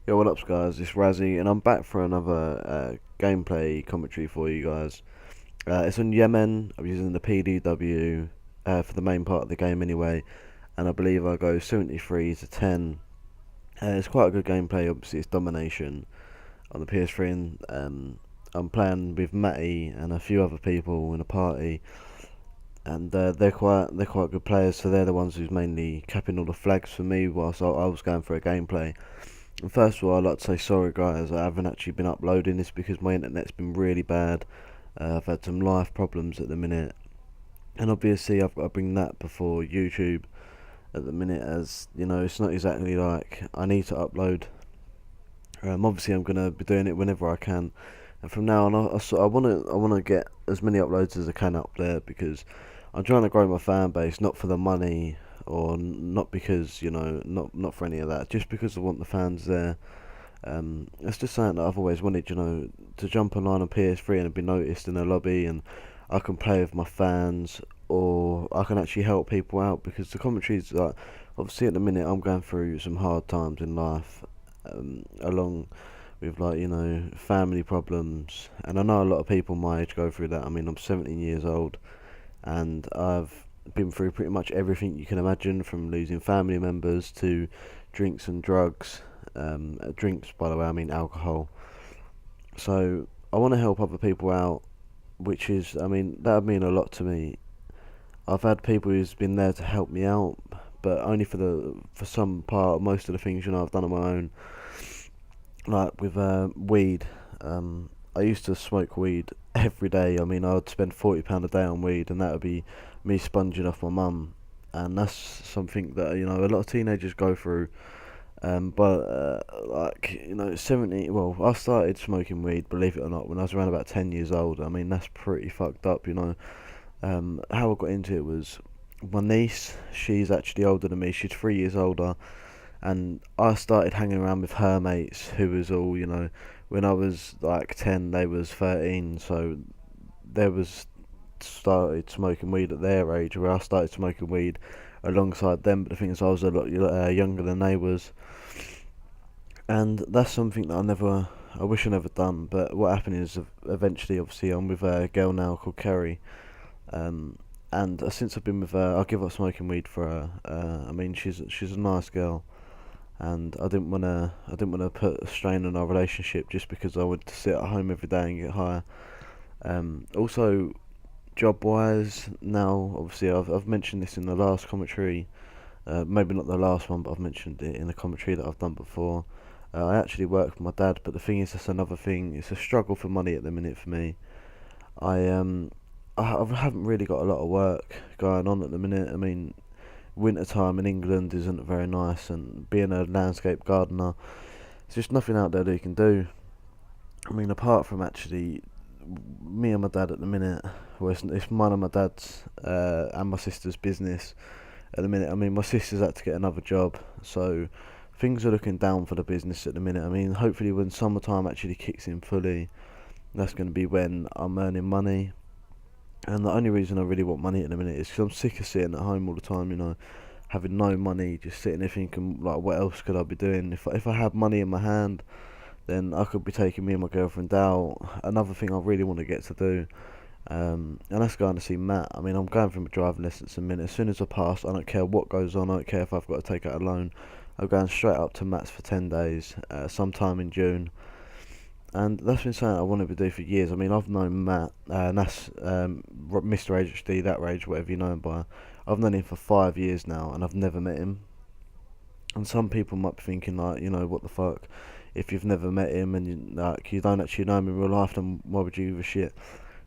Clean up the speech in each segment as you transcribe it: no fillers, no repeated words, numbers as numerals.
Yo, what up, guys? It's Razzie, and I'm back for another gameplay commentary for you guys. It's on Yemen. I'm using the PDW for the main part of the game anyway, and I believe I go 73 to 10. It's quite a good gameplay. Obviously, it's domination on the PS3, and I'm playing with Matty and a few other people in a party, and they're quite good players. So they're the ones who's mainly capping all the flags for me whilst I was going for a gameplay. And first of all, I'd like to say sorry, guys. I haven't actually been uploading this because my internet's been really bad. I've had some life problems at the minute, and obviously I've got to bring that before YouTube at the minute, as you know, it's not exactly like I need to upload. Obviously, I'm gonna be doing it whenever I can, and from now on, I wanna get as many uploads as I can up there because I'm trying to grow my fan base, not for the money or not because not for any of that, just because I want the fans there. It's just something that I've always wanted, to jump online on PS3 and be noticed in a lobby, and I can play with my fans, or I can actually help people out because the commentaries, like, obviously at the minute I'm going through some hard times in life, along with family problems, and I know a lot of people my age go through that. I mean, I'm 17 years old, and I've been through pretty much everything you can imagine, from losing family members to drinks and drugs. Drinks, by the way, I mean alcohol. So I want to help other people out, which is, I mean, that would mean a lot to me. I've had people who's been there to help me out, but only for some part. Most of the things I've done on my own, like with weed. I used to smoke weed every day. I mean, I'd spend £40 a day on weed, and that would be me sponging off my mum. And that's something that a lot of teenagers go through. But 70. Well, I started smoking weed, believe it or not, when I was around about 10 years old. I mean, that's pretty fucked up. How I got into it was my niece. She's actually older than me. She's 3 years older, and I started hanging around with her mates, who was all when I was like 10, they was 13, so they was started smoking weed at their age, where I started smoking weed alongside them. But the thing is, I was a lot younger than they was, and that's something that I wish I never done. But what happened is, eventually, obviously, I'm with a girl now called Kerry, um, and since I've been with her, I give up smoking weed for her. I mean, she's a nice girl, and I didn't wanna put a strain on our relationship just because I wanted to sit at home every day and get high. Also, job wise, now obviously I've mentioned this in the last commentary. Maybe not the last one, but I've mentioned it in the commentary that I've done before. I actually work with my dad, but the thing is, that's another thing. It's a struggle for money at the minute for me. I I haven't really got a lot of work going on at the minute. I mean, winter time in England isn't very nice, and being a landscape gardener, there's just nothing out there that you can do. I mean, apart from actually me and my dad at the minute, well, it's mine and my dad's and my sister's business at the minute. I mean, my sister's had to get another job, so things are looking down for the business at the minute. I mean, hopefully when summertime actually kicks in fully, that's going to be when I'm earning money. And the only reason I really want money at the minute is because I'm sick of sitting at home all the time, having no money, just sitting there thinking, like, what else could I be doing? If I had money in my hand, then I could be taking me and my girlfriend out. Another thing I really want to get to do, and that's going to see Matt. I mean, I'm going from a driving lessons in a minute. As soon as I pass, I don't care what goes on. I don't care if I've got to take out a loan. I'm going straight up to Matt's for 10 days, sometime in June. And that's been something I wanted to do for years. I mean, I've known Matt, and that's Mr. HD, that rage, whatever you know him by. I've known him for 5 years now, and I've never met him. And some people might be thinking, like, what the fuck? If you've never met him and you don't actually know him in real life, then why would you give a shit?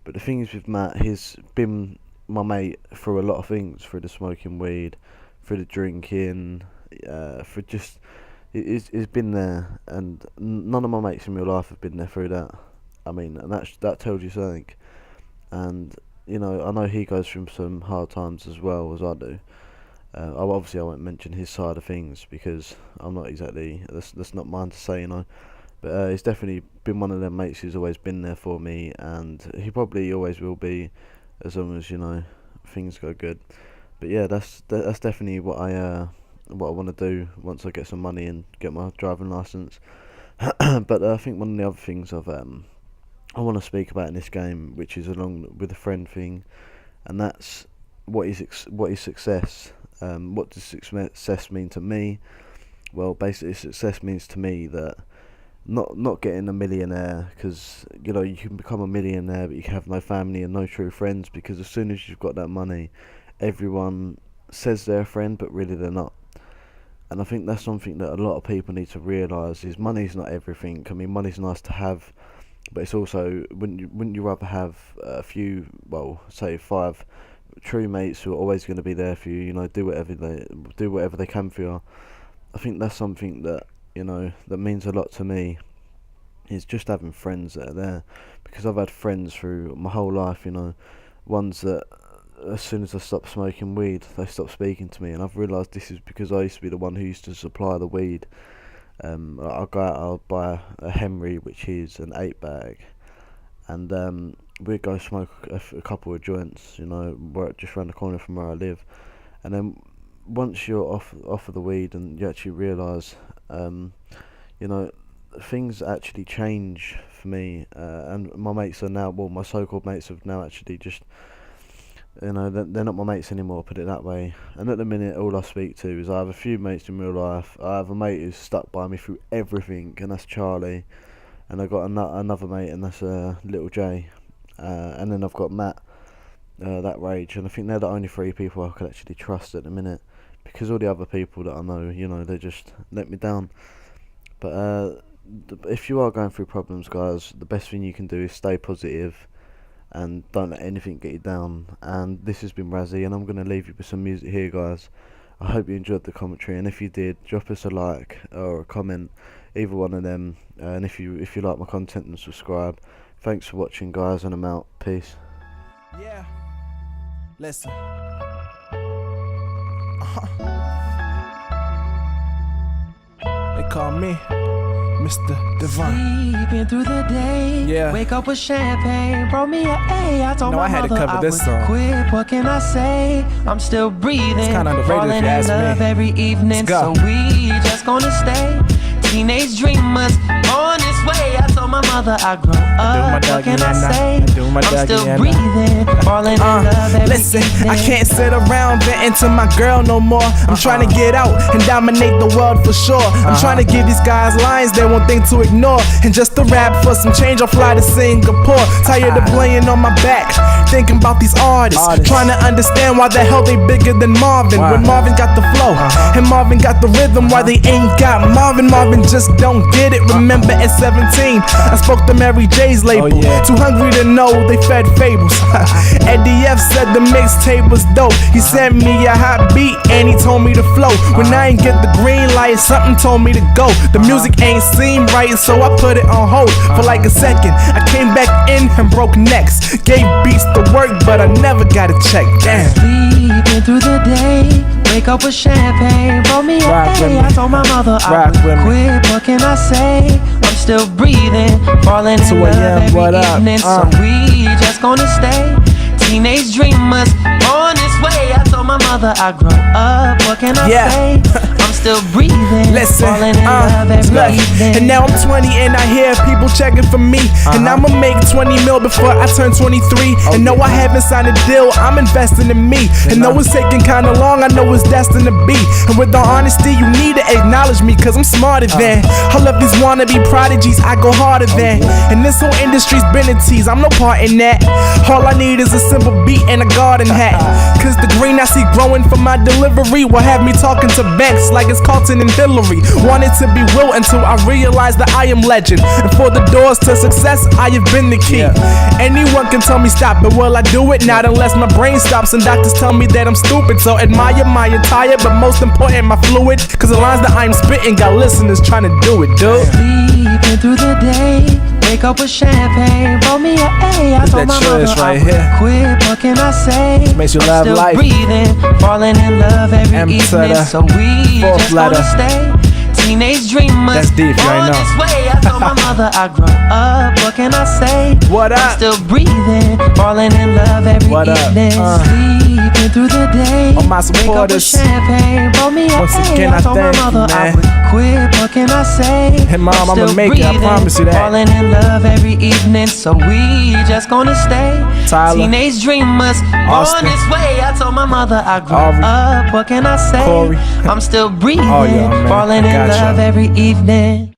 But the thing is with Matt, he's been my mate through a lot of things, through the smoking weed, through the drinking, for just he's been there, and none of my mates in real life have been there through that. I mean, and that tells you something. And I know he goes through some hard times as well as I do. Obviously, I won't mention his side of things because I'm not exactly that's not mine to say, But he's definitely been one of them mates who's always been there for me, and he probably always will be, as long as things go good. But yeah, that's definitely what I want to do once I get some money and get my driving license. But I think one of the other things I want to speak about in this game, which is along with the friend thing, and that's what is success. What does success mean to me? Well, basically, success means to me that not getting a millionaire, because you know you can become a millionaire, but you can have no family and no true friends, because as soon as you've got that money, everyone says they're a friend, but really they're not. And I think that's something that a lot of people need to realise, is money's not everything. I mean, money's nice to have, but it's also, wouldn't you rather have a few, well, say 5 true mates who are always going to be there for you, you know, do whatever they can for you. I think that's something that, you know, that means a lot to me, is just having friends that are there, because I've had friends through my whole life, you know, ones that as soon as I stopped smoking weed, they stopped speaking to me, and I've realised this is because I used to be the one who used to supply the weed. I'll go out, I'll buy a Henry, which is an 8-bag, and we'd go smoke a couple of joints, you know, just around the corner from where I live. And then once you're off of the weed, and you actually realise, you know, things actually change for me, and my mates are now, well, my so-called mates have now actually just, you know, they're not my mates anymore, put it that way. And at the minute, all I speak to is, I have a few mates in real life. I have a mate who's stuck by me through everything, and that's Charlie. And I've got another mate, and that's Little J. And then I've got Matt, that Rage. And I think they're the only 3 people I can actually trust at the minute, because all the other people that I know, you know, they just let me down. But if you are going through problems, guys, the best thing you can do is stay positive, and don't let anything get you down. And this has been Razzie, and I'm going to leave you with some music here, guys. I hope you enjoyed the commentary, and if you did, drop us a like or a comment, either one of them. And if you like my content, then subscribe. Thanks for watching, guys, and I'm out. Peace. Yeah, listen. They call me Mr. Divine. Sleeping through the day, Yeah. wake up with champagne, brought me a A. I told No, my I had to mother cover I this would song. quit. What can I say? I'm still breathing, It's kinda underrated if falling you in ask me. love every evening. Let's go. So we just gonna stay teenage dreamers on this way. I told my mother I grow my up. What doggy can I and I say? do my I'm doggy still and I. breathing, falling in love every Listen, evening. I can't sit around venting to my girl no more. I'm trying to get out and dominate the world for sure. I'm trying to give these guys lines they won't think to ignore. And just to rap for some change, I'll fly to Singapore. Tired of laying on my back, thinking about these artists. Trying to understand why the hell they bigger than Marvin. When Marvin got the flow and Marvin got the rhythm, why they ain't got Marvin. Marvin just don't get it. Remember at 17, I spoke to Mary J's label. Too hungry to know, they fed fables. Eddie F said the mixtape was dope. He sent me a hot beat and he told me to flow. When I ain't get the green light, something told me to go. The music ain't seem right, so I put it on hold for like a second. I came back in and broke necks. Gave beats to work, but I never got a check. Damn. Sleeping through the day, wake up with champagne, brought me a Rock with A. me. I told my mother I Rock would with me. quit. What can I say? I'm still breathing, falling in 2 love a.m., every what up? evening. So we just gonna stay teenage dreamers on this way. I told my mother I grow up. What can I Yeah. say? I'm still breathing, Listen, falling in love every look, evening. and now I'm 20 and I hear people checking for me. And I'ma make 20 mil before I turn 23. And no, I haven't signed a deal, I'm investing in me. And though it's taking kinda long, I know it's destined to be. And with the honesty, you need to acknowledge me, cause I'm smarter than all of these wannabe prodigies, I go harder than. And this whole industry's been a tease, I'm no part in that. All I need is a simple beat and a garden hat. Cause the green I see growing from my delivery will have me talking to banks like it's Carlton and Hillary. Wanted to be Will until I realized that I am legend. And for the doors to success, I have been the key. Anyone can tell me stop, but will I do it? Not unless my brain stops and doctors tell me that I'm stupid. So admire my attire, but most important my fluid. Cause the lines that I'm spitting got listeners trying to do it, dude. Sleeping through the day, wake up with champagne, roll me a A. I told my mother choice I right would here. quit. What can I say? Makes you I'm love still life. breathing, falling in love every M to evening. the So we fourth just letter. gonna stay teenage dreamers. That's deep, you on ain't know. this way. I told my mother I grow up. What can I say? What I'm up? still breathing, falling in love every What up? evening. Sleeping through the day. All my Wake up with supporters. champagne, roll me a Once A. again, I told my thank you, mother I man. would quit. What can I say? Hey, Mom, I'm I'ma still make it, I breathing, promise you that. Falling in love every evening, so we just gonna stay. Tyler, Teenage dreamers Austin, on this way. I told my mother I grew Aubrey, up. What can I say? Corey. I'm still breathing, Oh, yeah, man. falling I in got love ya. every evening.